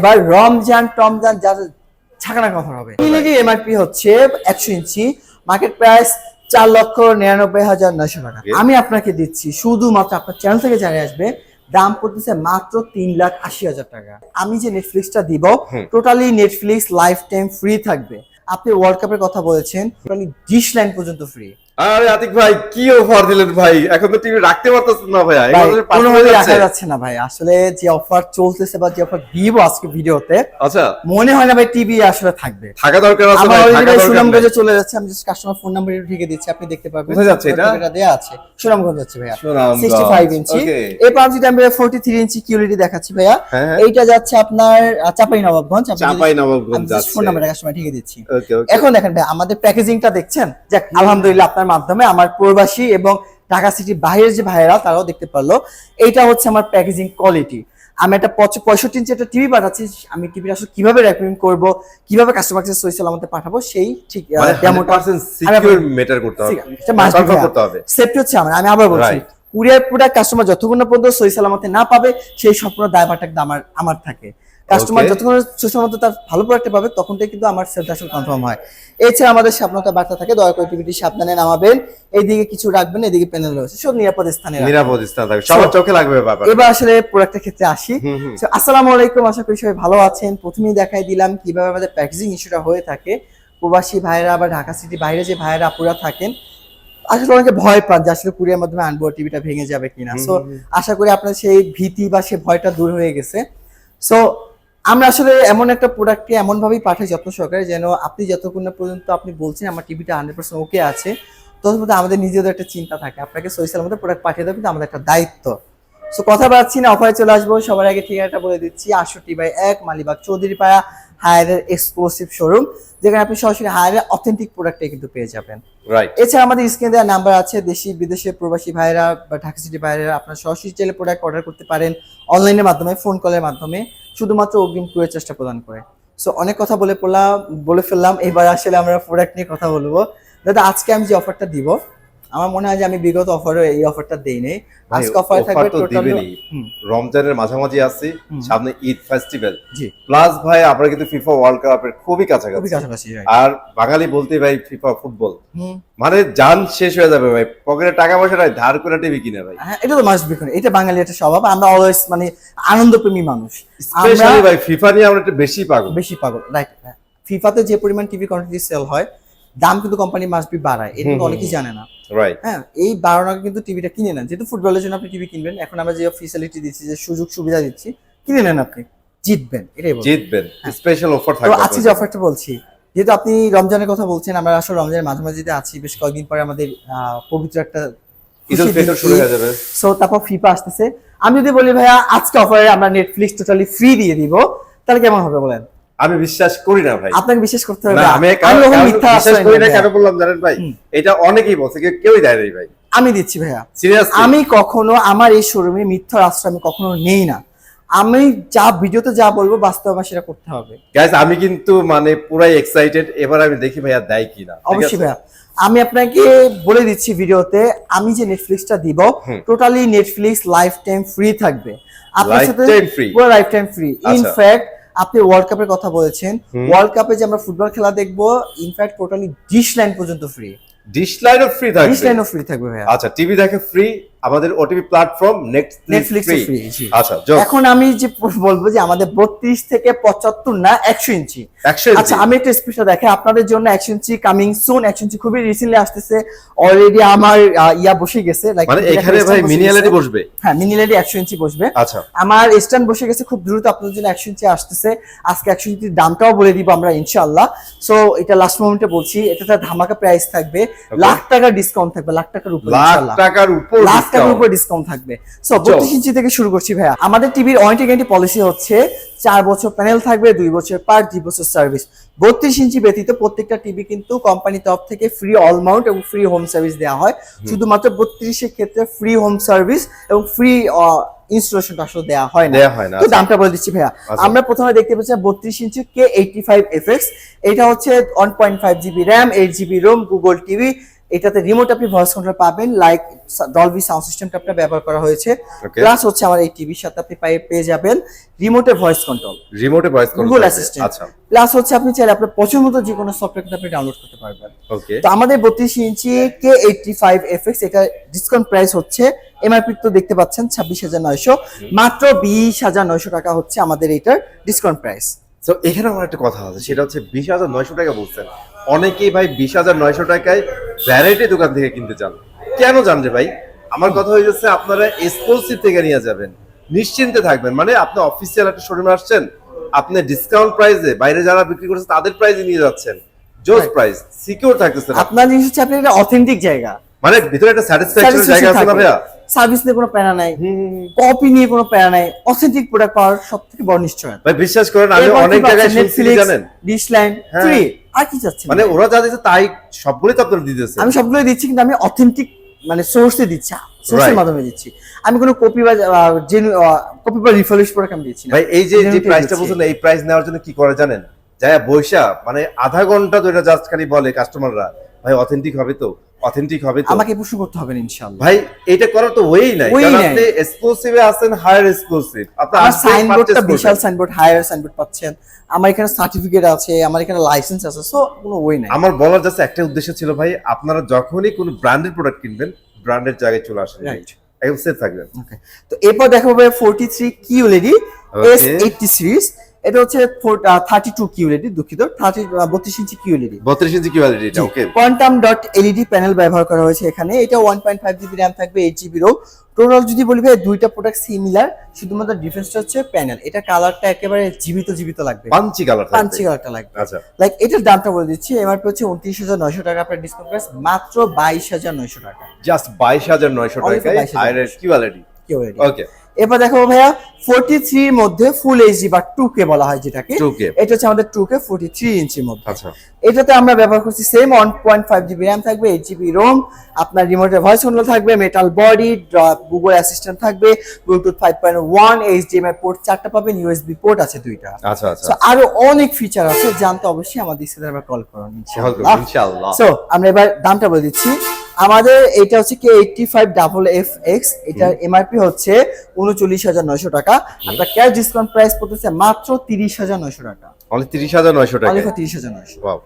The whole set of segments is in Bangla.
এবার রমজান যা ছাকানা কথা হবে। এলইডি এমআরপি হচ্ছে 100 ইঞ্চি, মার্কেট প্রাইস 4,99,900 টাকা। আমি আপনাকে দিচ্ছি শুধুমাত্র আপনার চ্যানেল থেকে জানিয়ে আসবে, দাম পড়তেছে মাত্র 3,80,000 টাকা। আমি যে নেটফ্লিক্সটা দিব, totally Netflix life time free থাকবে। আপনি ওয়ার্ল্ড কাপের কথা বলেছেন, টোটালি ডিশ লাইন পর্যন্ত ফ্রি। আরে আতিক ভাই, কি অফার দিলেন ভাই! এখন তো টিভি রাখতে পারতেছেন না ভাই, কোনোভাবে রাখা যাচ্ছে না ভাই। আসলে যে অফার চলতেছে বা যে অফার দিব আজকে ভিডিওতে, আচ্ছা মনে হয় না ভাই টিভি আসলে থাকবে। থাকা দরকার আছে ভাই, থাকা দরকার। সুনামগঞ্জে চলে যাচ্ছে, আমি জাস্ট কাস্টমার ফোন নাম্বার ঢেকে দিচ্ছি, আপনি দেখতে পারবেন। কোথায় যাচ্ছে এটা? এটা দেয়া আছে সুনামগঞ্জ যাচ্ছে ভাইয়া। 65 ইঞ্চি। এই পাঁচ যদি আমি 43 ইঞ্চি কিউএলইডি দেখাচ্ছি ভাইয়া। এইটা যাচ্ছে আপনার চাঁপাইনবাবগঞ্জ যাচ্ছে। ফোন নাম্বার কাস্টমার ঢেকে দিচ্ছি। এখন দেখেন ভাই, আমাদের প্যাকেজিংটা দেখছেন? যাক, আলহামদুলিল্লাহ আপনার মাধ্যমে আমার প্রবাসী এবং ঢাকা সিটির বাইরের যে ভাইয়েরা তারাও দেখতে পারলো। এইটা হচ্ছে আমার প্যাকেজিং কোয়ালিটি। আমি একটা 65 ইঞ্চি একটা টিভি পাঠাচ্ছি, আমি টিভিটা আসলে কিভাবে রেকমেন্ড করব, কিভাবে কাস্টমার কাছে সহি সালামতে পাঠাবো, সেই ঠিক ডেমোটা সিকিউর মেটার করতে হবে, কনফার্ম করতে হবে। সেফটি হচ্ছে আমি আবার বলছি, কুরিয়ার প্রোডাক্ট কাস্টমার যতক্ষণ না পর্যন্ত সহি সালামতে না পাবে, সেই সম্পূর্ণ দায়ভারটা আমার থাকে। কাস্টমার যতক্ষণ সুসম্মত তার ভালো প্রোডাক্ট পাবে, তখনটাই কিন্তু আমার সেলটা আসলে কনফার্ম হয়। এছাড়া আমাদের সাবধানতা বার্তা থাকে, দয়া করে টিভিটি সাবধানে নামাবেন, এইদিকে কিছু রাখবেন, এদিকে প্যানেল রয়েছে, সব নিরাপদ স্থানে থাকবে, সবার চোখে লাগবে ব্যাপার। এবার আসলে প্রোডাক্টের ক্ষেত্রে আসি। আসসালামু আলাইকুম, আশা করি সবাই ভালো আছেন। প্রথমেই দেখাই দিলাম কিভাবে আমাদের প্যাকেজিং ইস্যুটা হয়ে থাকে। প্রবাসী ভাইরা বা ঢাকা সিটি বাইরে যে ভাইরা আপুরা থাকেন, আসলে অনেকে ভয় পান যে আসলে কুরিয়ার মাধ্যমে আনবো, টিভিটা ভেঙে যাবে কিনা। সো আশা করি আপনার সেই ভীতি বা সেই ভয়টা দূর হয়ে গেছে। সো আমরা আসলে এমন একটা প্রোডাক্টকে এমন ভাবেই পাঠাই যত্ন সহকারে, যেন আপনি যতক্ষণ না পর্যন্ত আপনি বলছেন আমার টিভিটা 100% ওকে আছে, ততক্ষণ আমাদের নিজেদের একটা চিন্তা থাকে, আপনাকে সহি সালামতে প্রোডাক্ট পাঠিয়ে দেওয়া কিন্তু আমাদের একটা দায়িত্ব। সো কথা বাড়াচ্ছি না, অফারে চলে আসবো। সবার আগে ঠিকানাটা বলে দিচ্ছি, 68/1 মালিবাগ চৌধুরীপাড়া হায়ারের এক্সক্লুসিভ শোরুম, যেখানে আপনি সরাসরি হায়ারের অথেন্টিক প্রোডাক্টটাই কিন্তু পেয়ে যাবেন। এছাড়া আমাদের স্ক্রিনে দেওয়া নাম্বার আছে, দেশি বিদেশে প্রবাসী ভাইরা বা ঢাকা সিটি ভাইরা আপনারা সরাসরি চাইলে প্রোডাক্ট অর্ডার করতে পারেন অনলাইনের মাধ্যমে, ফোন কলের মাধ্যমে, শুধুমাত্র অগ্রিম ক্রয়ের চেষ্টা প্রদান করে। সো অনেক কথা বলে ফেললাম, এবার আসলে আমরা প্রোডাক্ট নিয়ে কথা বলবো। দাদা, আজকে আমি যে অফারটা দিব, আমার মনে হয় যে আমি বিগত অফারে এই অফারটা দেই নাই। আজকে অফার থাকবে টোটালি রমজানের মাঝামাঝি আছে, সামনে ঈদ ফেস্টিভ্যাল, প্লাস ভাই আমরা কিন্তু ফিফা ওয়ার্ল্ড কাপের খুবই কাছাকাছি। আর বাঙালি বলতে ভাই ফিফা ফুটবল মানে জান শেষ হয়ে যাবে ভাই, পকেটে টাকা পয়সা নাই, ধার করে টিভি কিনে ভাই। হ্যাঁ, এটা তো মাস্ট বি, এটা বাঙালি একটা স্বভাব। আমরা অলওয়েজ মানে আনন্দপ্রেমী মানুষ, স্পেশালি ভাই ফিফা নিয়ে আমরা একটু বেশি পাগল। রাইট। ফিফাতে যে পরিমাণ টিভি কোয়ান্টিটি সেল হয়, দাম কিন্তু কোম্পানি মাস্ট বি বাড়ায়, এটা কিন্তু অনেকেই জানে না। হ্যাঁ, এই বাড়ানোকে কিন্তু টিভিটা কিনে নেন, যেহেতু ফুটবলের জন্য আপনি টিভি কিনবেন, এখন আমরা যে ফ্যাসিলিটি দিচ্ছি, যে সুযোগ সুবিধা দিচ্ছি, কিনে নেন, আপনি জিতবেন, এটাই জিতবেন। স্পেশাল অফার থাকবে। তো আজকে যে অফারটা বলছি, যেহেতু আপনি রমজানের কথা বলছেন, আমরা আসলে রমজানের মাঝামাঝিতে আছি, বেশ কয়েকদিন পরে আমাদের পবিত্র একটা ঈদুল ফিতর শুরু হয়ে যাবে। সো তারপর ফিফা আসতেছে। আমি যদি বলি ভাইয়া আজকে অফারে আমরা নেটফ্লিক্স টোটালি ফ্রি দিয়ে দিব, তাহলে কেমন হবে বলেন? আমি বিশ্বাস করি না ভাই। আপনাকে বিশ্বাস করতে হবে। আমি বিশ্বাস করি না, কেন বললাম জানেন ভাই? এটা অনেকেই বলছে, কেউই দেয় নাই ভাই। আমি দিচ্ছি ভাইয়া, সিরিয়াসলি। আমি কখনো আমার এই শোরুমে মিথ্যার আশ্রয় আমি কখনো নেই না। আমি যা ভিডিওতে যা বলবো বাস্তবে আমার সেটা করতে হবে। গাইস, আমি কিন্তু মানে পুরাই এক্সাইটেড, এবার আমি দেখি ভাইয়া দেয় কিনা। অবশ্যই ভাইয়া, আমি আপনাকে বলে দিচ্ছি ভিডিওতে, আমি যে নেটফ্লিক্সটা দিব, totally Netflix life time free থাকবে। আপনার সাথে পুরো লাইফ টাইম ফ্রি। ইনফ্যাক্ট আপনি ওয়ার্ল্ড কাপের কথা বলেছেন, ওয়ার্ল্ড কাপে যে আমরা ফুটবল খেলা দেখবো, ইনফ্যাক্ট টোটালি ডিশ লাইন পর্যন্ত ফ্রি। ডিশ লাইনও ফ্রি থাকবে? ডিশ লাইনও ফ্রি থাকবে ভাইয়া। আচ্ছা, টিভি দেখে ফ্রি, আমাদের ওটিভি প্ল্যাটফর্ম নেটফ্লিক্স ফ্রি। আচ্ছা, এখন আমি যে বলবো যে আমাদের 32 থেকে 75 না 100 ইঞ্চি। আচ্ছা, আমি একটা স্পেশাল দেখে আপনাদের জন্য 100 ইঞ্চি কামিং সুন। 100 ইঞ্চি খুবই রিসেন্টলি আসতেছে, অলরেডি আমার বসে গেছে। মানে এখানে ভাই মিনি এলইডি বসবে? হ্যাঁ, মিনি এলইডি 100 ইঞ্চি বসবে। আচ্ছা, আমার স্ট্যান্ড বসে গেছে, খুব দ্রুত আপনাদের জন্য 100 ইঞ্চি আসতেছে। আজকে 100 ইঞ্চির দামটাও বলে দিব আমরা ইনশাআল্লাহ। সো এটা লাস্ট মোমেন্টে বলছি, এটা ধামাকা প্রাইস থাকবে, লাখ টাকা ডিসকাউন্ট থাকবে, লাখ টাকার উপর ডিসকাউন্ট থাকবে। সো 32 ইঞ্চি থেকে শুরু করছি ভাইয়া। আমাদের টিভির ওয়ারেন্টি গ্যারান্টি পলিসি হচ্ছে 4 বছর প্যানেল থাকবে, 2 বছর পার্ট, 2 বছর সার্ভিস। 32 ইঞ্চি ব্যতীত প্রত্যেকটা টিভি কিন্তু কোম্পানির তরফ থেকে ফ্রি অল মাউন্ট এবং ফ্রি হোম সার্ভিস দেওয়া হয়। শুধুমাত্র 32 এর ক্ষেত্রে ফ্রি হোম সার্ভিস এবং ফ্রি ইনস্টলেশনটা আসলে দেওয়া হয় না। তো দামটা বলে দিচ্ছি ভাইয়া। আমরা প্রথমে দেখতে পাচ্ছি 32 ইঞ্চি K85FX, এটা হচ্ছে 1.5 GB RAM, 8 GB ROM, Google TV, এটাতে রিমোট আপনি ভয়েস কন্ট্রোল পাবেন, লাইক ডলবি সাউন্ড সিস্টেমটা আপনার ব্যবহার করা হয়েছে। প্লাস হচ্ছে আমার এই টিভির সাথে আপনি পেয়ে যাবেন রিমোটে ভয়েস কন্ট্রোল, গুগল অ্যাসিস্ট্যান্ট। আচ্ছা, প্লাস হচ্ছে আপনি চাইলে আপনার পছন্দ মতো যে কোনো সফটওয়্যার আপনি ডাউনলোড করতে পারবেন। ওকে, তো আমাদের 32 ইঞ্চি K85FX এটা ডিসকাউন্ট প্রাইস হচ্ছে এমআরপি তো দেখতে পাচ্ছেন 26,900, মাত্র 20,900 টাকা হচ্ছে আমাদের এটার ডিসকাউন্ট প্রাইস। তো এখানে আমার একটা কথা আছে, সেটা হচ্ছে 20,900 টাকা বলছেন। অনেকেই ভাই 20,900 টাকায় ভ্যারাইটি দোকান থেকে কিনতে চান, কেন জান রে ভাই? আমার কথা হয়ে যাচ্ছে আপনারা এক্সক্লুসিভ থেকে নিয়ে যাবেন, নিশ্চিন্তে থাকবেন। মানে আপনি অফিসিয়াল একটা শোরুমে আসছেন, আপনি ডিসকাউন্ট প্রাইসে বাইরে যারা বিক্রি করছে তাদের প্রাইসে নিয়ে যাচ্ছেন, জোস প্রাইস, সিকিউর থাকতেছেন। আপনার জিনিস হচ্ছে আপনি একটা অথেন্টিক জায়গা, মানে ভিতরে একটা স্যাটিসফ্যাকশন জায়গা আছে না ভাইয়া? সার্ভিস নিয়ে কোনো প্যারা নাই, কপি নিয়ে কোনো প্যারা নাই, অথেন্টিক প্রোডাক্ট পাওয়ার সবথেকে বড় নিশ্চয়তা। ভাই বিশ্বাস করেন, আমি অনেক জায়গায় শুনছি জানেন, ডিশ লাইন ফ্রি, আর কি চাচ্ছেন? মানে ওরা যা দিচ্ছে তাই সবগুলোই তো আপনারা দিতেছে। আমি সবগুলোই দিচ্ছি, কিন্তু আমি অথেন্টিক মানে সোর্সে দিচ্ছি, সোর্সের মাধ্যমে দিচ্ছি। আমি কোনো কপি বা কপি বা রিফার্বিশ প্রোডাক্ট আমি দিচ্ছি না। ভাই এই যে প্রাইসটা বলছেন, এই প্রাইস নেওয়ার জন্য কি করে জানেন? যায় বৈশা মানে আধা ঘন্টা ধরে জাস্ট খালি বলে কাস্টমাররা, ভাই অথেন্টিক হবে তো, অথেন্টিক হবে তো। আমাকে প্রশ্ন করতে হবে না ইনশাআল্লাহ। ভাই এটা করার তো ওয়েই নাই, কারণ আপনি এক্সক্লুসিভে আছেন, হায়ার এক্সক্লুসিভ। আপনার সাইনবোর্ডটা বিশাল সাইনবোর্ড, হায়ার সাইনবোর্ড পাচ্ছেন, আমার এখানে সার্টিফিকেট আছে, আমার এখানে লাইসেন্স আছে, সো কোনো ওয়ে নাই। আমার বলার জাস্ট একটা উদ্দেশ্য ছিল ভাই, আপনারা যখনই কোনো ব্র্যান্ডেড প্রোডাক্ট কিনবেন, ব্র্যান্ডেড জায়গায় চলে আসেন, রাইট, একদম সেফ থাকবেন। ওকে, তো এরপর দেখাবো 43 QLED S80 সিরিজ। এটা হচ্ছে 32 QLED, দুঃখিত, 32 ইঞ্চি QLED, 32 ইঞ্চি কিউএলইডি, এটা ওকে। কোয়ান্টাম ডট এলইডি প্যানেল ব্যবহার করা হয়েছে এখানে। এটা 1.5 জিবি র্যাম থাকবে, 8 জিবি রোম। টোটাল যদি বলি ভাই দুইটা প্রোডাক্ট সিমিলার, শুধুমাত্র ডিফারেন্সটা হচ্ছে প্যানেল। এটা কালারটা একেবারে জীবিত জীবিত লাগবে, পাঞ্চি কালার, পাঞ্চি কালারটা লাগবে। আচ্ছা, লাইক এটার দামটা বলে দিচ্ছি, এমআরপি হচ্ছে 29,900 টাকা, আপনার ডিসকাউন্ট প্রাইস মাত্র 22,900 টাকা, জাস্ট 22,900 টাকায় হায়ার কিউএলইডি। ওকে, এবার দেখো ভাইয়া 43 এর মধ্যে ফুল এইচডি বা 2K বলা হয় যেটাকে, 2K, এটা হচ্ছে আমাদের 2K 43 ইঞ্চির মধ্যে। আচ্ছা, এটাতে আমরা ব্যবহার করছি সেম 1.5 জিবি র্যাম থাকবে, 8 জিবি রোম, আপনার রিমোটে ভয়েস কন্ট্রোল থাকবে, মেটাল বডি, গুগল অ্যাসিস্ট্যান্ট থাকবে, ব্লুটুথ 5.1, এইচডিএমআই পোর্ট 4টা পাবেন, ইউএসবি পোর্ট আছে 2টা। আচ্ছা, আচ্ছা, সো আরো অনেক ফিচার আছে, জানতে অবশ্যই আমাদের সাথে আবার কল করুন ইনশাআল্লাহ। সো আমরা এবার দামটা বলে দিচ্ছি। আমাদের এটা হচ্ছে K85FX, এটার এমআরপি হচ্ছে 39,900 টাকা, আপনার ক্যাশ ডিসকাউন্ট প্রাইস পড়তেছে মাত্র 30,900 টাকা, অনলি 30,900 টাকা, অনলি 30,900। Wow,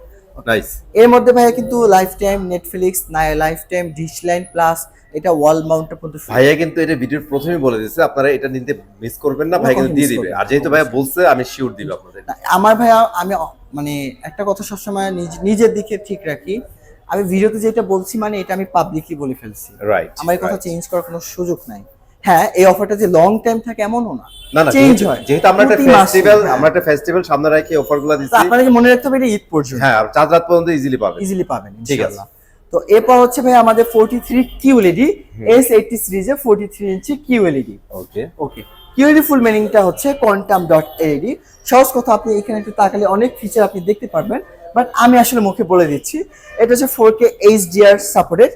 nice. এর মধ্যে ভাইয়া কিন্তু life time Netflix, lifetime dish line, plus এটা ওয়াল মাউন্টটা পর্যন্ত free। ভাইয়া কিন্তু এটা ভিডিওর প্রথমেই বলে দিয়েছে, আপনারা এটা নিতে মিস করবেন না, ভাই কিন্তু দিয়ে দিবে। আর যেহেতু ভাইয়া বলছে, আমি শিওর দিব আপনাদের। আমার ভাইয়া আমি মানে একটা কথা সবসময় নিজের দিকে ঠিক রাখি, আমি ভিডিওতে যেটা বলছি মানে এটা আমি পাবলিকলি বলে ফেলছি, রাইট, আমার এই কথা চেঞ্জ করার কোনো সুযোগ নাই। হ্যাঁ, এই অফারটা যে লং টাইম থাকে এমনও না, না না, চেঞ্জ হয়। যেহেতু আমরা একটা প্রতি মাসে, ফেস্টিভ্যাল, হ্যাঁ। আমরা একটা ফেস্টিভ্যাল সামনে রেখে অফারগুলো দিচ্ছি, আপনাকে মনে রাখতে হবে এটা ঈদ পর্যন্ত, হ্যাঁ, আর 4 রাত পর্যন্ত ইজিলি পাবেন, ঠিক আছে। ইনশাআল্লাহ। তো এরপর হচ্ছে ভাই আমাদের 43 QLED S80 সিরিজে 43 ইঞ্চি QLED। ওকে, ওকে, QLED ফুল মিনিংটা হচ্ছে কোয়ান্টাম ডট এলইডি। সহজ কথা, আপনি এখানে একটু তাকালে অনেক ফিচার আপনি দেখতে পারবেন, বাট আমি আসলে মুখে বলে দিচ্ছি। এটা হচ্ছে 4K HDR সাপোর্টেড,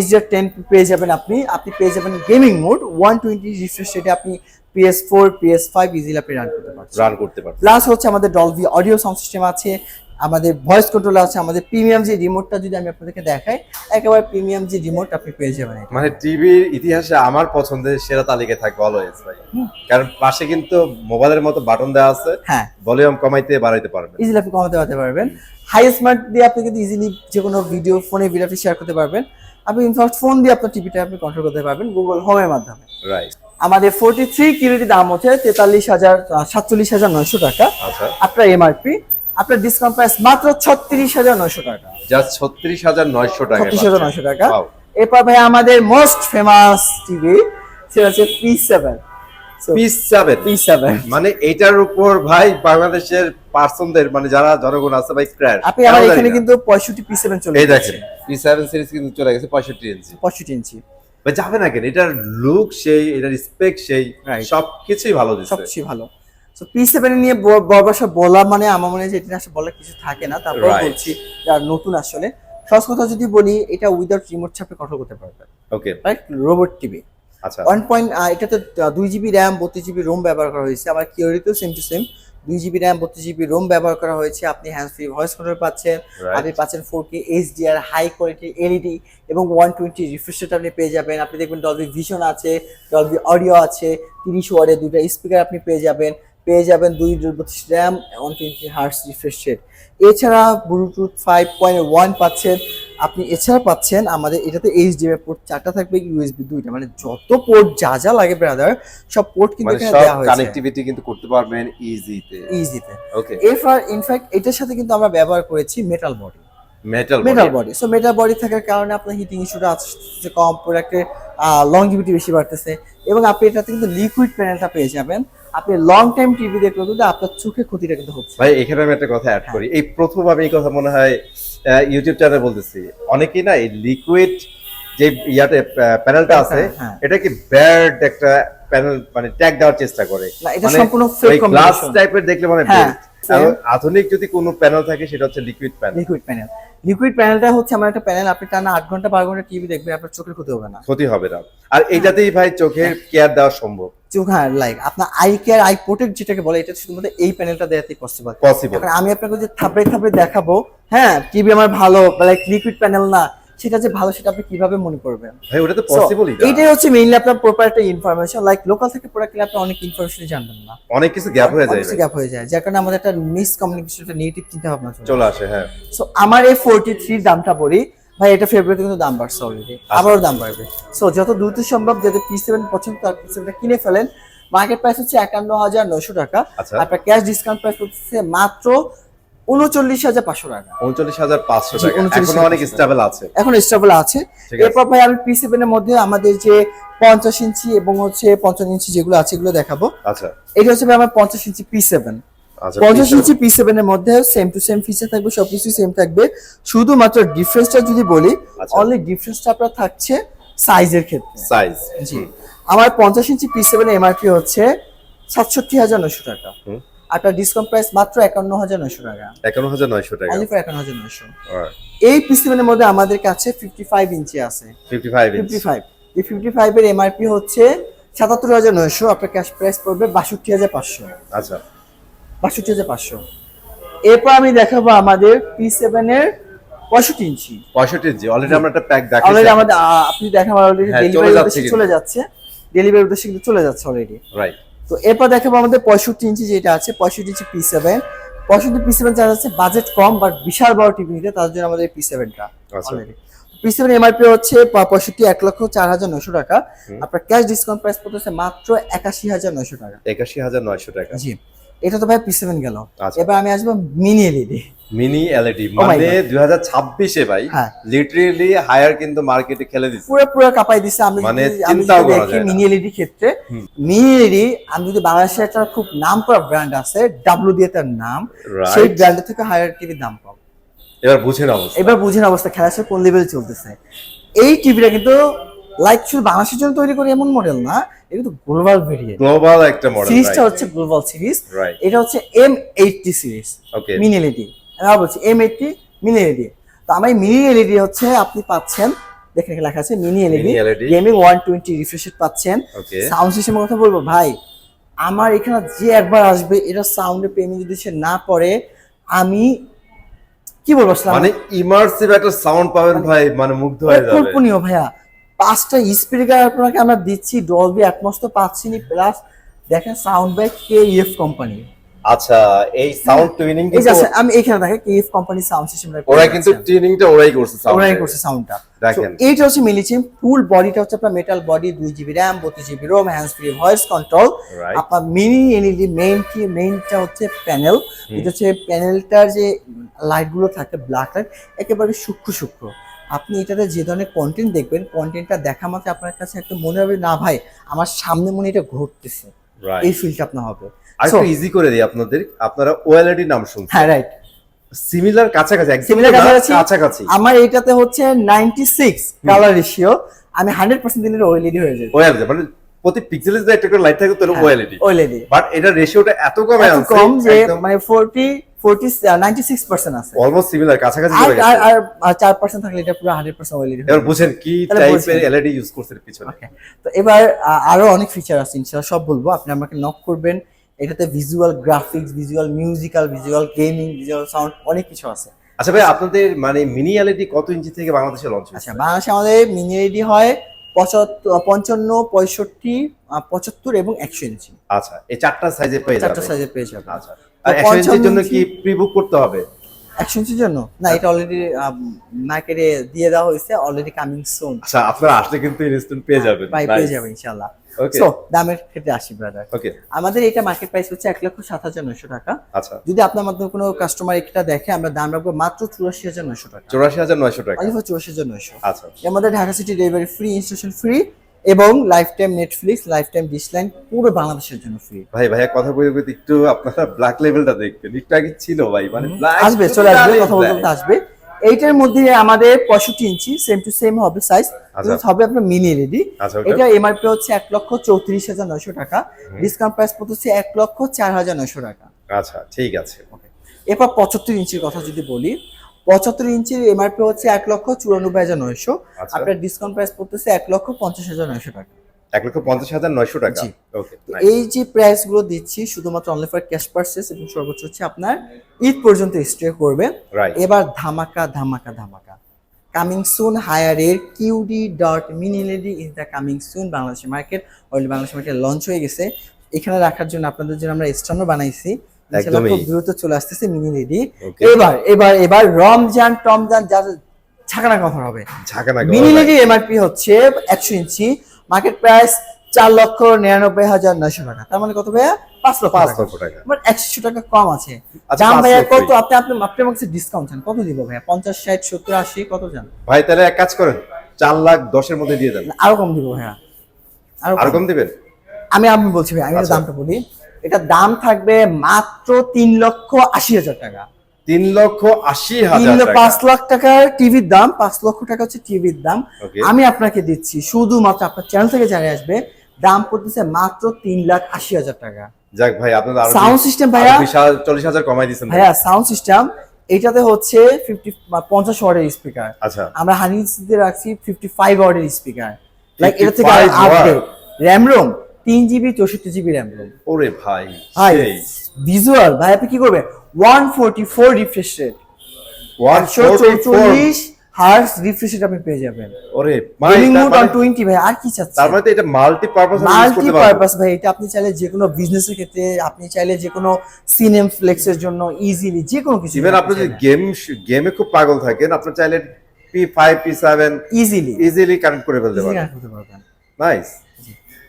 HDR10 পেয়ে যাবেন আপনি পেয়ে যাবেন গেমিং মোড 120 রিফ্রেশ রেটে, আপনি PS4 PS5 ইজিলি আপনি রান করতে পারবেন। প্লাস হচ্ছে আমাদের ডলবি অডিও সাউন্ড সিস্টেম আছে, আমাদের ভয়েস কন্ট্রোল আছে, আমাদের প্রিমিয়াম যে রিমোটটা যদি আমি আপনাদেরকে দেখাই, একেবারে প্রিমিয়াম যে রিমোট আপনি পেয়ে যাবেন। মানে টিভির ইতিহাসে আমার পছন্দের সেরা তালিকায় থাকবে অলওয়েজ ভাই, কারণ পাশে কিন্তু মোবাইলের মতো বাটন দেওয়া আছে, হ্যাঁ, ভলিউম কমাইতে বাড়াইতে পারবেন, ইজিলি আপনি কমাতে পারবেন। হাই স্মার্ট দিয়ে আপনি কিন্তু ইজিলি যে কোনো ফোনে ভিডিও শেয়ার করতে পারবেন। আপনি ইনফ্যাক্ট ফোন দিয়ে আপনার টিভিটা আপনি কন্ট্রোল করতে পারবেন গুগল হোমের মাধ্যমে। রাইট, আমাদের 43 QLED দাম হচ্ছে 47,900 টাকা, আচ্ছা, আপনার এমআরপি, আপনার ডিসকাউন্ট প্রাইস মাত্র 36,900 টাকা, জাস্ট 36,900 টাকা, 36,900 টাকা। Wow. এরপর ভাই আমাদের মোস্ট ফেমাস টিভি, সেটা হচ্ছে P7। P7 মানে এটার উপর ভাই বাংলাদেশের পার্সনদের মানে যারা জনগণ আছে ভাই ক্র্যাশ। আপনি আমার এখানে কিন্তু 65 P7 চলে এই দেখেন P7 সিরিজ কিন্তু চলে গেছে 65 ইঞ্চি। 65 ইঞ্চি ভাই যাবে না কেন? এটার লুক সেই, এটার স্পেক সেই, সবকিছুই ভালো দিচ্ছে, সবকিছু ভালো। সো P7 নিয়ে বর্বশা বলা মানে আমার মনে হয় যে এটা আসলে বলার কিছু থাকে না, তারপর বলছি যারা নতুন আসলে সহজ কথা যদি বলি, এটা উইদাউট রিমোট ছাপে কন্ট্রোল করতে পারবেন। ওকে, রাইট, রোবট টিভি। আচ্ছা, 1. এটাতে 2 জিবি র্যাম 32 জিবি রোম ব্যবহার করা হয়েছে। আমার কিউরিতেও same to same 2GB RAM 32GB ROM ব্যবহার করা হয়েছে। আপনি হ্যান্ড ফ্রি ভয়েস কন্ট্রোল পাচ্ছেন, আপনি পাচ্ছেন 4K HDR high quality LED এবং 120 রিফ্রেশ রেট আপনি পেয়ে যাবেন। আপনি দেখবেন ডলবি ভিশন আছে, ডলবি অডিও আছে, 30 ওয়াটের দুটো স্পিকার আপনি পেয়ে যাবেন 232 RAM 120 হার্টজ রিফ্রেশ রেট। এছাড়া ব্লুটুথ 5.1 পাচ্ছেন আপনি। এছাড়া পাচ্ছেন আমাদের এটাতে HDMI পোর্ট 4টা থাকবে, USB 2টা, মানে যত পোর্ট যা যা লাগে ব্রাদার সব পোর্ট কিন্তু মানে এখানে সব দেওয়া হয়েছে কানেক্টিভিটি কিন্তু করতে পারবেন ইজিতে। ওকে, এরপর ইনফ্যাক্ট এটার সাথে কিন্তু আমরা ব্যবহার করেছি metal body. So metal body থাকার কারণে আপনার হিটিং ইস্যুটা আসছে কম, প্রোডাক্টের লংজিভিটি বেশি বাড়তেছে এবং আপনি এটাতে কিন্তু লিকুইড প্যানেলটা পেয়ে যাবেন। আপনি লং টাইম টিভি দেখলে কিন্তু আপনার চোখে ক্ষতিটা কিন্তু হচ্ছে। ভাই এখানে আমি একটা কথা অ্যাড করি, এই প্রথম আমি এই কথা মনে হয় ইউটিউব চ্যানেলে বলতেছি, অনেকেই না এই লিকুইড যে ইয়াতে প্যানেলটা আছে এটা কি ব্যাড একটা প্যানেল মানে ট্যাগ দেওয়ার চেষ্টা করে, না এটা সম্পূর্ণ ফেক কম্বিনেশন গ্লাস টাইপের দেখলে মানে আধুনিক যদি কোনো প্যানেল থাকে সেটা হচ্ছে লিকুইড প্যানেল। লিকুইড প্যানেলটা হচ্ছে আমার একটা প্যানেল, আপনি টানা 8 ঘন্টা 12 ঘন্টা টিভি দেখবেন, আপনার চোখের ক্ষতি হবে না। আর এইটাতেই ভাই চোখের কেয়ার দেওয়া সম্ভব। হ্যাঁ, লাইক আপনার আই কেয়ার, আই প্রোটেক্ট যেটাকে বলে, এটা শুধুমাত্র এই প্যানেলটা দেওয়াতেই পসিবল। কারণ আমি আপনাকে যে থাপড়ে দেখাবো হ্যাঁ টিভি আমার ভালো, লাইক লিকুইড প্যানেল না, সেটা যে ভালো সেটা আপনি কিভাবে মনে করবেন ভাই? ওটা তো পসিবলই না। এটাই হচ্ছে মেইনলি আপনার প্রপার একটা ইনফরমেশন। লাইক লোকাল থেকে প্রোডাক্ট কিনলে আপনি অনেক ইনফরমেশন জানবেন না, অনেক কিছু গ্যাপ হয়ে যায়, যার কারণে আমাদের একটা মিস কমিউনিকেশন, একটা নেগেটিভ চিন্তা ভাবনা চলে আসে। হ্যাঁ, সো আমার এই 43 দামটা বলি ভাই, এটা ফেব্রুয়ারিতে কিন্তু দাম বাড়ছে অলরেডি, আবারও দাম বাড়বে। সো যত দ্রুত সম্ভব যাদের P7 পছন্দ তার P7টা কিনে ফেলেন। মার্কেট প্রাইস হচ্ছে 51,900 টাকা, আপনার ক্যাশ ডিসকাউন্ট প্রাইস হচ্ছে মাত্র 39,500 টাকা। 39,500 টাকা, এখন অনেক স্টেবল আছে, এরপর ভাই আমি P7 এর মধ্যে আমাদের যে 50 ইঞ্চি এবং হচ্ছে 55 ইঞ্চি যেগুলো আছে এগুলো দেখাবো। আচ্ছা, এটা হচ্ছে ভাই আমার 50 ইঞ্চি P7। 50 ইঞ্চি P7 এর মধ্যে সেম টু সেম ফিচার থাকবে, সবকিছু সেম থাকবে, শুধুমাত্র ডিফারেন্সটা যদি বলি, অনলি ডিফারেন্সটা আপনার থাকছে সাইজের ক্ষেত্রে। জি, আমার 50 ইঞ্চি P7 এর এমআরপি হচ্ছে 67,900 টাকা, আপনার ডিসকাউন্ট প্রাইস মাত্র 51,900 টাকা। 51,900 টাকা, অনলি ফর 51,900। এই P7 এর মধ্যে আমাদের কাছে 55 ইঞ্চি আছে। 55 এই 55 এর এমআরপি হচ্ছে 77,900, আপনার ক্যাশ প্রাইস পড়বে 62,500। আচ্ছা, 62,500। এরপর আমি দেখাবো আমাদের P7 এর 65 ইঞ্চি। অলরেডি আমরা একটা প্যাক দেখাচ্ছি, অলরেডি আমাদের আপনি দেখেন অলরেডি ডেলিভারি চলে যাচ্ছে, ডেলিভারি উদ্দেশ্যে কিন্তু চলে যাচ্ছে অলরেডি, রাইট। তো এরপর দেখাবো আমাদের 65 ইঞ্চি যেটা আছে, 65 ইঞ্চি P7। 65 P7 যারা আছে বাজেট কম বাট বিশাল বড় টিভি নিতে, তার জন্য আমাদের P7টা অলরেডি। P7 এমআরপি হচ্ছে 65 1,04,900 টাকা, আপনার ক্যাশ ডিসকাউন্ট প্রাইস পড়তেছে মাত্র 81,900 টাকা। 81,900 টাকা, জি। এটা তো ভাই P7 গেল, এবার আমি আসবো মিনি এলইডি। মানে 2026 এ ভাই লিটারালি হায়ার কিন্তু মার্কেটে খেলে দিচ্ছে, পুরো কাপাই দিচ্ছে। আমি দেখি মিনি এলইডি ক্ষেত্রে, মিনি এলইডি আমি যদি বাংলাদেশে একটা খুব নাম করা ব্র্যান্ড আছে, ডাব্লিউ দিয়ে তার নাম, সেই ব্র্যান্ডের থেকে হায়ার টিভির দাম কম। এবার বুঝেন অবস্থা খেলার সাথে কোন লেভেলে চলতেছে। এই টিভিটা কিন্তু লাইক শুধু বাংলাদেশের জন্য তৈরি করে এমন মডেল না, এটা কিন্তু গ্লোবাল ভেরিয়েন্ট, গ্লোবাল একটা মডেল। সিরিজটা হচ্ছে গ্লোবাল সিরিজ, এটা হচ্ছে M80 সিরিজ মিনি এলইডি। আমি বলছি M80 মিনি এলইডি। তো আমার মিনি এলইডি হচ্ছে আপনি পাচ্ছেন, দেখেন লেখা আছে mini LED gaming 120 refresh rate পাচ্ছেন। সাউন্ড সিস্টেমের কথা বলবো ভাই, আমার এখানে যে একবার আসবে এটা সাউন্ডে প্রেমী যদি সে না পড়ে, আমি কি বলবো, মানে ইমার্সিভ একটা সাউন্ড পাবেন ভাই, মানে মুগ্ধ হয়ে যাবে। কল্পনীয় ভাইয়া, 5টা স্পিকার আপনাকে আমরা দিচ্ছি, ডলবি অ্যাটমস তো পাচ্ছিনি, প্লাস দেখেন সাউন্ড বাই KEF কোম্পানি। আচ্ছা, এই সাউন্ড টুইনিং এই যে আমি এখানে দেখেন KEF কোম্পানি সাউন্ড সিস্টেম, ওরা কিন্তু টুইনিংটা ওরাই করছে সাউন্ডটা দেখেন। এইটা হচ্ছে মিলিচিম ফুল বডিটা হচ্ছে আপনার metal body, 2GB RAM 32GB ROM, hands free voice control. আপনার মিনি এলইডি মেইনটা হচ্ছে প্যানেল, এটা হচ্ছে প্যানেলটার যে লাইট গুলো থাকে ব্ল্যাক লাইট, একেবারে সূক্ষ্ম। আপনি এটাতে যে ধরনের কন্টেন্ট দেখবেন, কন্টেন্টটা দেখা মাত্র আপনার কাছে একটা মনে হবে না ভাই আমার সামনে মনে এটা ঘটতেছে, এই ফিলটা আপনার হবে। আর একটু ইজি করে দিই আপনাদের, আপনারা OLED নাম শুনছেন? হ্যাঁ, রাইট। সিমিলার কাছাকাছি আমার এটাতে হচ্ছে 96 কালার রেশিও, আমি 100% দিলে OLED হয়ে যাবে। OLED মানে প্রতি পিক্সেলে যদি একটা করে লাইট থাকে তাহলে OLED, বাট এটা রেশিওটা এত কম যে মানে 96% আছে, অলমোস্ট সিমিলার কাছাকাছি হয়ে গেছে। আর 4% থাকলে এটা পুরো 100% OLED। এবার বুঝেন কি টাইপের LED ইউজ করতে পিছনে। তো এবার আরো অনেক ফিচার আছে, ইনশাআল্লাহ সব বলবো, আপনি আমাকে নক করবেন, এটাতে visual graphics, visual musical, visual gaming, visual sound অনেক কিছু আছে। আচ্ছা ভাই, আপনাদের মানে মিনি এলইডি কত ইঞ্চি থেকে বাংলাদেশে লঞ্চ হয়েছে? আচ্ছা, বাংলাদেশে আমাদের মিনি এলইডি হয় 55, 65, 75 এবং 100 ইঞ্চি। আচ্ছা, এই চারটা সাইজে পেয়ে যাবেন। চারটা সাইজে পেয়ে যাবেন। আচ্ছা, আর 100 ইঞ্চির জন্য কি প্রি বুক করতে হবে? 100 ইঞ্চির জন্য না, এটা অলরেডি মার্কেটে দিয়ে দেওয়া হয়েছে, অলরেডি কামিং সুন। আচ্ছা, আপনারা আসলে কিন্তু ইনস্ট্যান্ট পেয়ে যাবেন। ভাই পেয়ে যাবেন ইনশাআল্লাহ। ওকে, সো দামের ক্ষেত্রে আসি ব্রাদার। ওকে, আমাদের এটা মার্কেট প্রাইস হচ্ছে 1,07,900 টাকা। আচ্ছা, যদি আপনার মাধ্যমে কোনো কাস্টমার এটা দেখে, আমরা দাম রাখবো মাত্র 84,900 টাকা। 84,900 টাকা। 84,900। আচ্ছা, এর মধ্যে Dhaka city delivery free, installation free এবং lifetime Netflix, lifetime dish line পুরো বাংলাদেশের জন্য ফ্রি। ভাইয়া কথা বলতে একটু আপনারা ব্ল্যাক লেভেলটা দেখবেন, একটু আগে ছিল ভাই, মানে ব্ল্যাক আসবে, চলে আসবে, কথা বলতে আসবে। এইটার মধ্যে আমাদের 65 ইঞ্চি সেম টু সেম হবে সাইজ, কিন্তু হবে আপনার মিনি এলইডি। আচ্ছা, এটা এমআরপি হচ্ছে 1,34,900 টাকা, ডিসকাউন্ট প্রাইস পড়ছে 1,04,900 টাকা। আচ্ছা, ঠিক আছে। এরপর 75 ইঞ্চির কথা যদি বলি, 75 ইঞ্চির এমআরপি হচ্ছে 1,94,900, আচ্ছা, আপনার ডিসকাউন্ট প্রাইস পড়তেছে 1,50,900 টাকা। 1,50,900 টাকা। জি। ওকে, এই যে প্রাইস গুলো দিচ্ছি শুধুমাত্র অনলি ফর ক্যাশ পারচেজ এবং সর্বোচ্চ হচ্ছে আপনার ঈদ পর্যন্ত স্টে করবে। রাইট। এবার ধামাকা ধামাকা ধামাকা কামিং সুন হায়ারের QD.mini LED is the coming soon Bangladesh market. Already Bangladesh market launch হয়ে গেছে। এখানে রাখার জন্য আপনাদের জন্য আমরা স্ট্যান্ডও বানাইছি, ইনশাআল্লাহ খুব দ্রুত চলে আসতেছে মিনি LED। এবার এবার এবার রমজান টমজান যা ছাকানা কথা হবে, মিনি LED এমআরপি হচ্ছে 100 ইঞ্চি, মার্কেট প্রাইস 4,99,900 টাকা। তার মানে কত ভাইয়া? 5 লক্ষ টাকা। বাট 100 টাকা কম আছে। দাম ভাইয়া কত? আপনি আমাকে ডিসকাউন্ট চান, কত দিব ভাইয়া? 50, 60, 70, 80 কত চান ভাই? তাহলে এক কাজ করেন, 4,10,000 এর মধ্যে দিয়ে দেন। আরো কম দিব ভাইয়া, আরো কম দিবেন? আমি বলছি ভাই, আমি দামটা বলি। এটা দাম থাকবে মাত্র 3,80,000 টাকা। 3,80,000 টাকা। 5 লাখ টাকার টিভির দাম, 5 লক্ষ টাকা হচ্ছে টিভির দাম। আমি আপনাকে দিচ্ছি শুধুমাত্র আপনার চ্যানেল থেকে জানিয়ে আসবে, দাম পড়তেছে মাত্র 3,80,000 টাকা। যাক ভাই, আপনাদের আরো সাউন্ড সিস্টেম ভাইয়া 40,000 কমাই দিয়েছেন ভাইয়া। সাউন্ড সিস্টেম এটাতে হচ্ছে 50 ওয়াটের স্পিকার। আচ্ছা, আমরা হানিতে রাখছি 55 ওয়াটের স্পিকার। লাইক এটা থেকে update RAM ROM 3GB 64GB RAM ROM. ওরে ভাই, সেই ভিজুয়াল ভাই, আপনি কি করবে? 144 refresh rate, 144 hertz refresh rate আপনি পেয়ে যাবেন। ওরে গেমিং মোড অন 20 ভাই, আর কি চাচ্ছেন? তার মানে তো এটা মাল্টি পারপাস ইউজ করতে পারবেন। মাল্টি পারপাস ভাই, এটা আপনি চাইলে যে কোনো বিজনেসের ক্ষেত্রে, আপনি চাইলে যে কোনো সিনেমফ্লেক্সের জন্য ইজিলি যে কোনো কিছু, ইভেন আপনি যদি গেমে খুব পাগল থাকেন, আপনি চাইলে P5 P7 ইজিলি কানেক্ট করে ফেলতে পারবেন। নাইস।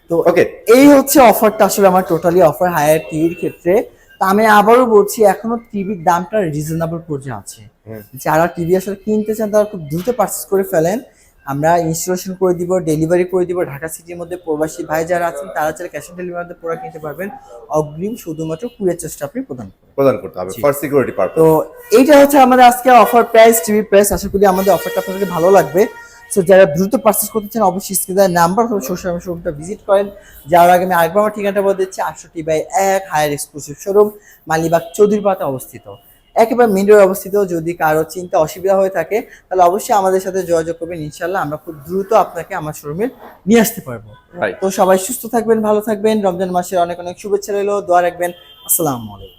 তো ওকে, এই হচ্ছে অফারটা, আসলে আমার টোটালি অফার হায়ার টিভির ক্ষেত্রে। তা আমি আবারও বলছি, এখনো টিভির দামটা রিজনেবল পর্যায়ে আছে। যারা টিভি আসলে কিনতে চান তারা খুব দ্রুত পারচেজ করে ফেলেন। আমরা ইনস্টলেশন করে দিব, ডেলিভারি করে দিব। ঢাকা সিটির মধ্যে প্রবাসী ভাই যারা আছেন তারা চাইলে ক্যাশ অন ডেলিভারিতে প্রোডাক্ট নিতে পারবেন। অগ্রিম শুধুমাত্র কুরিয়ার চার্জটা আপনি প্রদান করতে হবে ফর সিকিউরিটি পারপাস। তো এইটা হচ্ছে আমাদের আজকে অফার প্রাইস, টিভি প্রাইস। আশা করি আমাদের অফারটা আপনাদের ভালো লাগবে। সো যারা দ্রুত পারচেজ করতে চান অবশ্যই স্ক্রিনে নাম্বার হবে সোশ্যাল শোরুমটা ভিজিট করেন। যাওয়ার আগে আমি আরেকবার আমার ঠিকানাটা বলে দিচ্ছি, 68/1 হায়ার এক্সক্লুসিভ শোরুম, মালিবাগ চৌধুরীপাড়াতে অবস্থিত, একেবারে মেন রোডে অবস্থিত। যদি কারো চিন্তা অসুবিধা হয়ে থাকে তাহলে অবশ্যই আমাদের সাথে যোগাযোগ করবেন, ইনশাল্লাহ আমরা খুব দ্রুত আপনাকে আমার শোরুমে নিয়ে আসতে পারবো। তো সবাই সুস্থ থাকবেন, ভালো থাকবেন। রমজান মাসের অনেক অনেক শুভেচ্ছা রইলো, দোয়া রাখবেন। আসসালামু আলাইকুম।